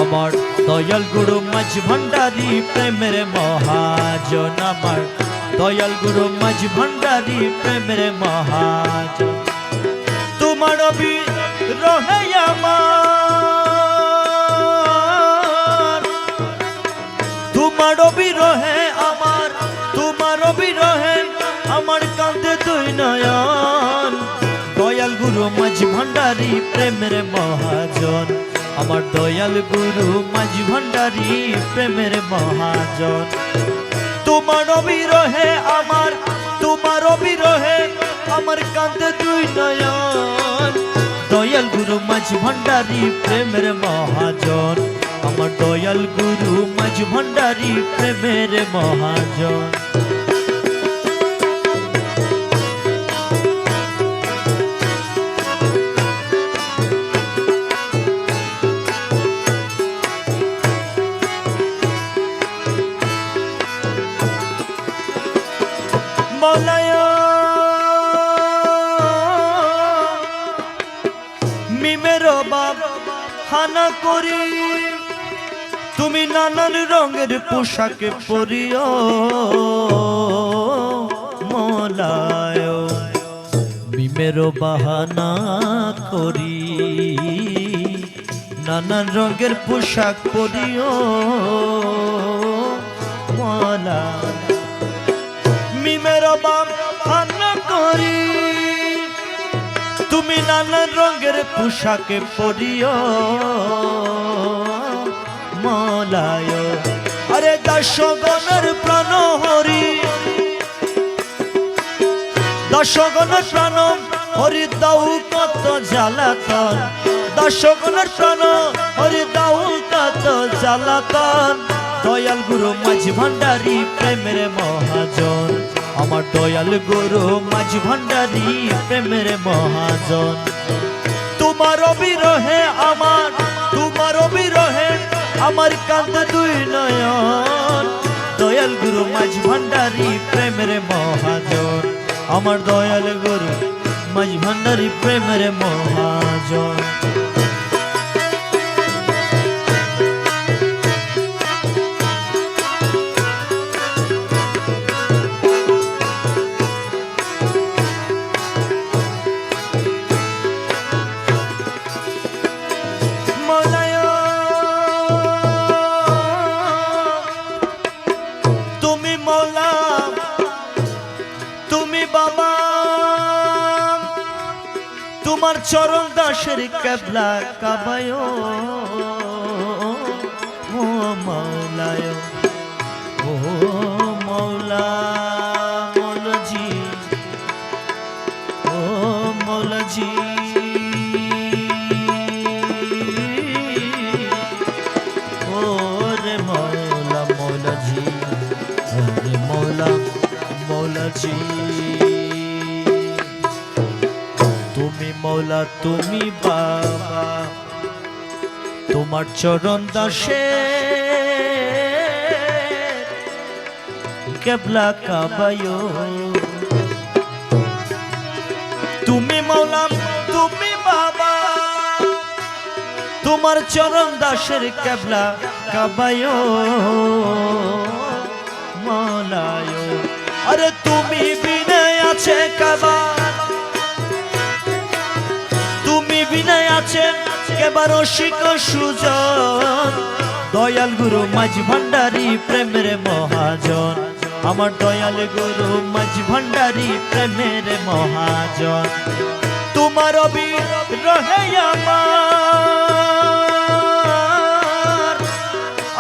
আমার দয়াল গুরু মাঝ ভান্ডারী প্রেমের মহাজন, আমার দয়াল গুরু মাঝ ভান্ডারী প্রেমের মহাজন। তোমার রহে আমার, তোমার রহে আমার, তোমার রহে আমার কাঁদে দুই নয়ন। দয়াল গুরু মাঝ ভান্ডারী প্রেমের মহাজন, আমার দয়াল গুরু মাঝ ভান্ডারী প্রেমের মহাজন। তোমার রহে আমার, তোমার রহে আমার কাঁদে দুই নয়ন। দয়াল গুরু মাঝ ভান্ডারী প্রেমের মহাজন, আমার দয়াল গুরু মাঝ ভান্ডারী প্রেমের মহাজন। মিমের বাপ হানা করি, তুমি নানান রঙের পোশাকে পরিও মলায়। মিমের বাহানা করি, নানান রঙের পোশাক পরিও মলায়। মিমের বাপ হানা করি, তুমি নানান রঙের পোশাকে পরিও মলায়। আরে দশগণের প্রাণ হরি, দশগণের প্রাণ হরি দাও কত জ্বালাতন। দশগণের প্রাণ হরি দাও কত জ্বালাতন। দয়াল গুরু মাঝ ভান্ডারী প্রেমের মহাজন, আমার দয়াল গুরু মাঝ ভান্ডারী প্রেমের মহাজন। তোমার বিরহে আমার, তোমার বিরহে আমার কাঁদে দুই নয়ন। দয়াল গুরু মাঝ ভান্ডারী প্রেমের মহাজন, আমার দয়াল গুরু মাঝ ভান্ডারী প্রেমের মহাজন। তোমার চরণ দাসের কেবলা কাবায় ও মৌলায়। ও মৌলা মৌলজি, ও মৌলজি, ও রে মৌলা মৌলজি, রে মৌলা মৌলজি। তুমি মৌলা তুমি বাবা, তোমার চরণ দাসে কেবলা কাবায়। তুমি মৌলা তুমি বাবা, তোমার চরণ দাসের কেবলা কাবায় মৌলায়। আরে তুমি বিনয় আছে কাবা, তুমি বিনয় আছেন কেবার শিক সুজন। দয়াল গুরু মাঝ ভান্ডারী প্রেমের মহাজন, আমার দয়াল গুরু মাঝ ভান্ডারী প্রেমের মহাজন। তোমার রহে আমার,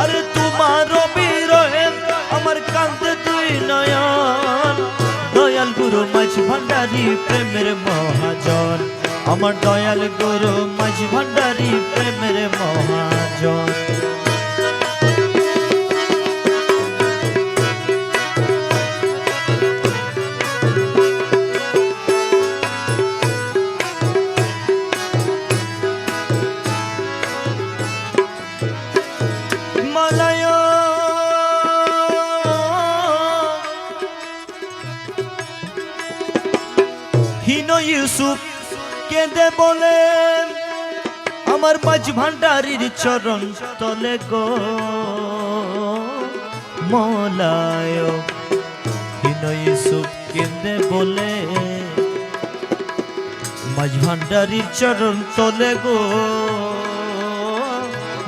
আরে তোমার রহে আমার কাঁদে দুই নয়ন। দয়াল গুরু মাঝ ভান্ডারী প্রেমের মহাজন, আমার দয়াল গুরু মাঝ ভান্ডারী প্রেমের মহাজন। মালায় হীন ইউসুফ কেঁদে বলেন, আমার মাঝ ভান্ডারির চরণ তলে গো মৌলায় বিনয় ইউসুফ কেঁদে বলে মাঝ ভান্ডারির চরণ তলে গো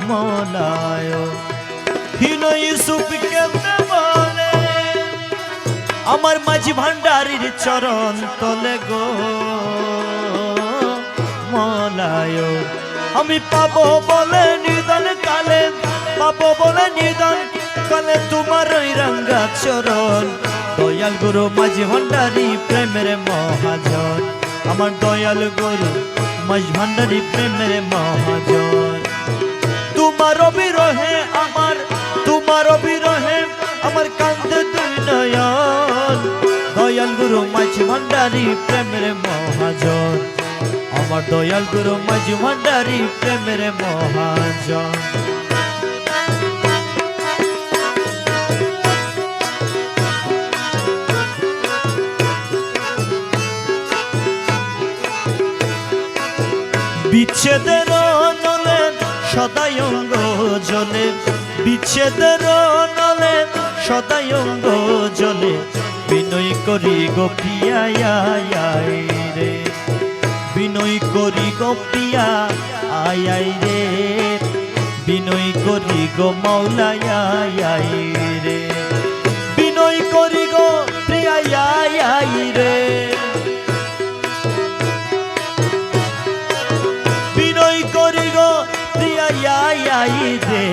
মৌলায় বিনয় ইউসুফ কেঁদে বলে আমার মাঝ ভান্ডারির চরণ তলে গো মৌলায় আমি পাবো বলে নিদান কালে, পাবো বলে নিদান কালে তোমার ওই রঙ্গা চরণ। দয়াল গুরু মাঝ ভান্ডারি প্রেমের মহাজন, আমার দয়াল গুরু মাঝ ভান্ডারি প্রেমের মহাজন। তোমার বিরহে আমার, তোমার বিরহে আমার কান্দে দুই নয়ন। দয়াল গুরু মাঝ ভান্ডারি প্রেমের মহাজন, আমার দয়াল গুরু মাঝ ভান্ডারি প্রেমের মহাজন। বিচ্ছেদের নলে সদাই অঙ্গ জলে, বিচ্ছেদের নলে সদাই অঙ্গ জলে। বিনয় করি গো প্রিয়া রে, বিনয় করি গো প্রিয়া আয় রে, বিনয় করি গো মৌলা রে, বিনয় করি গো প্রিয়া রে, বিনয় করি গো প্রিয়া রে,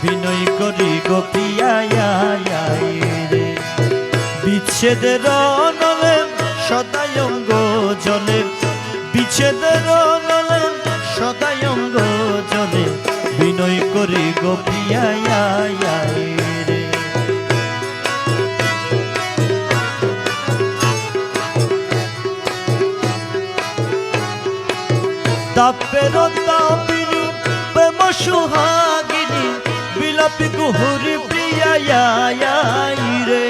বিনয় করি গো প্রিয়া রে। বিচ্ছেদের নলে সদাই অঙ্গ জলে, বিচ্ছেদের নলে সদাই অঙ্গ জলে। বিনয় করি গো প্রিয়া রে। তাপের তাপিনী প্রেম সুহাগিনী বিলাপি কুহুরি প্রিয়া রে।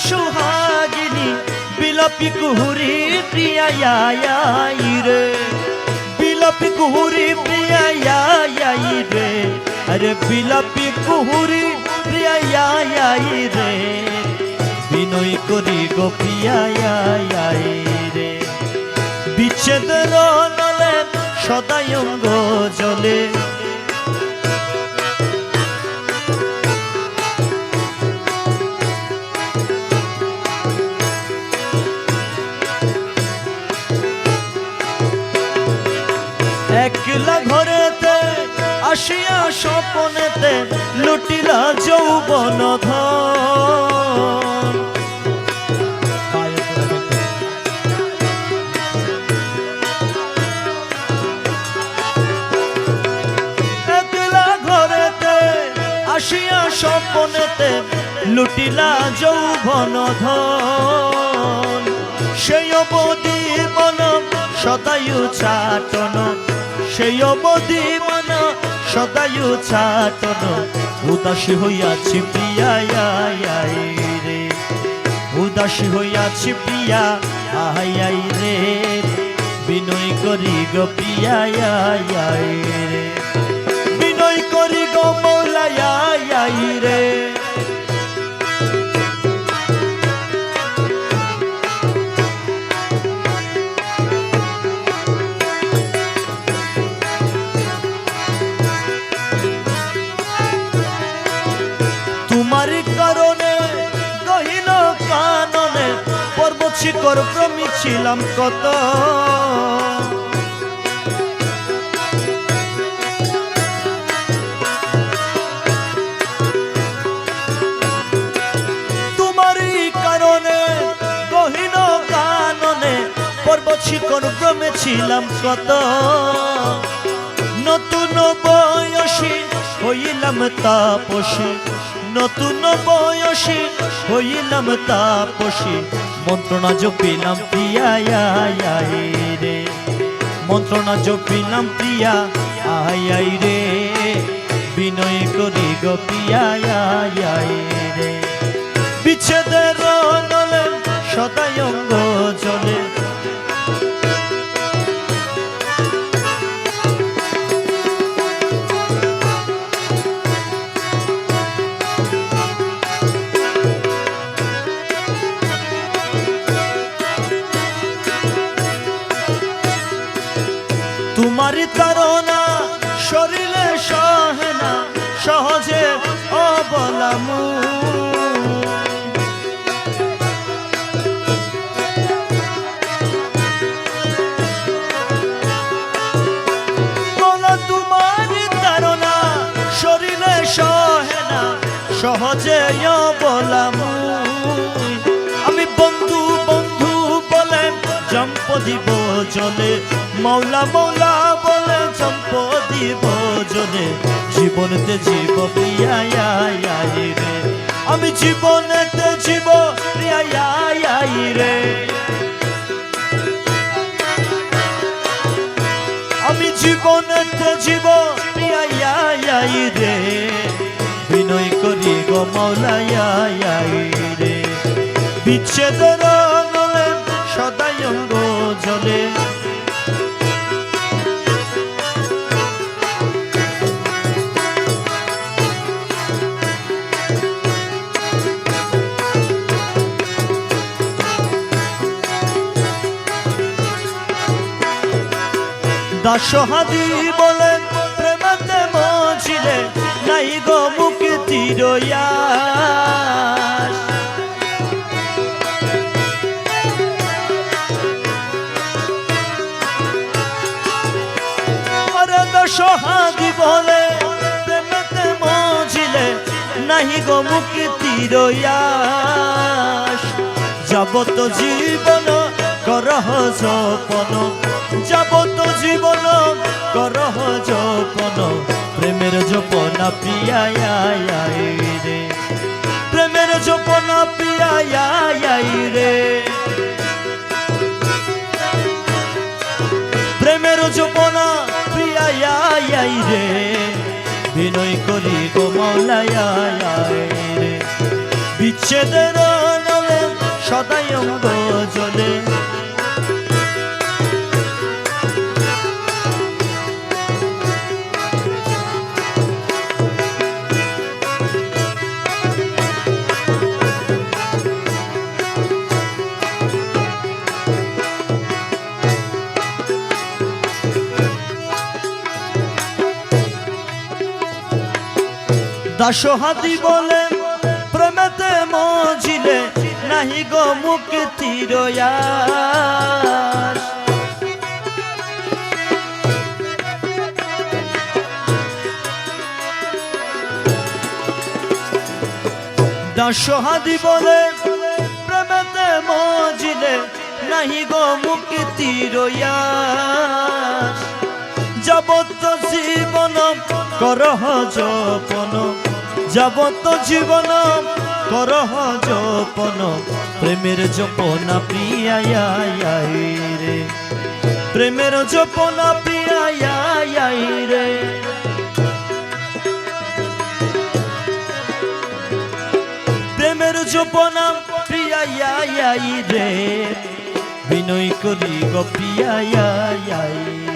সুহাগিনী বিলাপি কুহুরি প্রিয়া রে, বিলাপি কুহুরি প্রিয়া রে। আরে বিলাপি কুহুরি প্রিয়া রে, বিনয় করি গো প্রিয়া রে। বিচ্ছেদের নলে সদাই অঙ্গ জলে, একলা ঘরেতে আসিয়া স্বপনেতে লুটিলা যৌবন ধন। একলা ঘরেতে আসিয়া স্বপনেতে লুটিলা যৌবন ধন। সেই অবধি মন সদাই চাটন, সেই অবধি মন সদাই চাটন। উদাসী হইয়াছি প্রিয়া রে, উদাসী হইয়াছি প্রিয়া রে। বিনয় করি গো প্রিয়া রে, বিনয় করি গো মৌলা রে। তোমার কারণে গহীন কাননে পর্বত শিখর ভ্রমি ছিলাম কত। তোমারই কারণে গহীন কাননে পর্বত শিখর ভ্রমে ছিলাম কত। নতুন বয়সী হইলাম তাপসী, নতুন বয়সী হইলাম তাপসী। মন্ত্রণা জপিলাম প্রিয়া রে, মন্ত্রণা জপিলাম প্রিয়া রে। বিনয় করি গো প্রিয়া রে। বিচ্ছেদের নলে সদাই অঙ্গ জলে, তোমারি তারনা শরীরে সহে না সহজে অবলামু। বলা তোমারি তারনা শরীরে সহে না সহজে অবলামু। আমি বন্ধু বন্ধু বলে জম্প দিব জলে, মৌলা মৌলা বলে জম্প দিব জলে। জীবনেতে জীব প্রিয়া রে, আমি জীবনেতে জীব প্রিয়া রে। আমি জীবনেতে জীব প্রিয়া রে। বিনয় করি গো মৌলা রে। বিচ্ছেদের নলে সদাই অঙ্গ জলে, দাসহাদি বলে প্রেমেতে মজিলে নাই গো মুক্তির আশ। আরে দাসহাদি বলে প্রেমেতে মজিলে নাই গো মুক্তির আশ। যাবত জীবন করহ জপন, যাবত জীবন করহ জপন। প্রেমের জপনা প্রিয়া রে, প্রেমের জপনা প্রিয়া রে। প্রেমের জপনা প্রিয়া রে। বিনয় করি গো মৌলা রে। বিচ্ছেদের নলে সদাই অঙ্গ জলে, দাসহাদি বলে প্রেমেতে মজিলে নাহি গো মুক্তির আশ। দাসহাদি বলে প্রেমেতে মজিলে নাহি গো মুক্তির আশ। যাবত জীবন করহ জপন, যাবত জীবন করহ জপন। প্রেমের জপনা প্রিয়া রে, প্রেমের জপনা প্রিয়া রে। প্রেমের জপনা প্রিয়া রে। বিনয় করি গো প্রিয়া রে।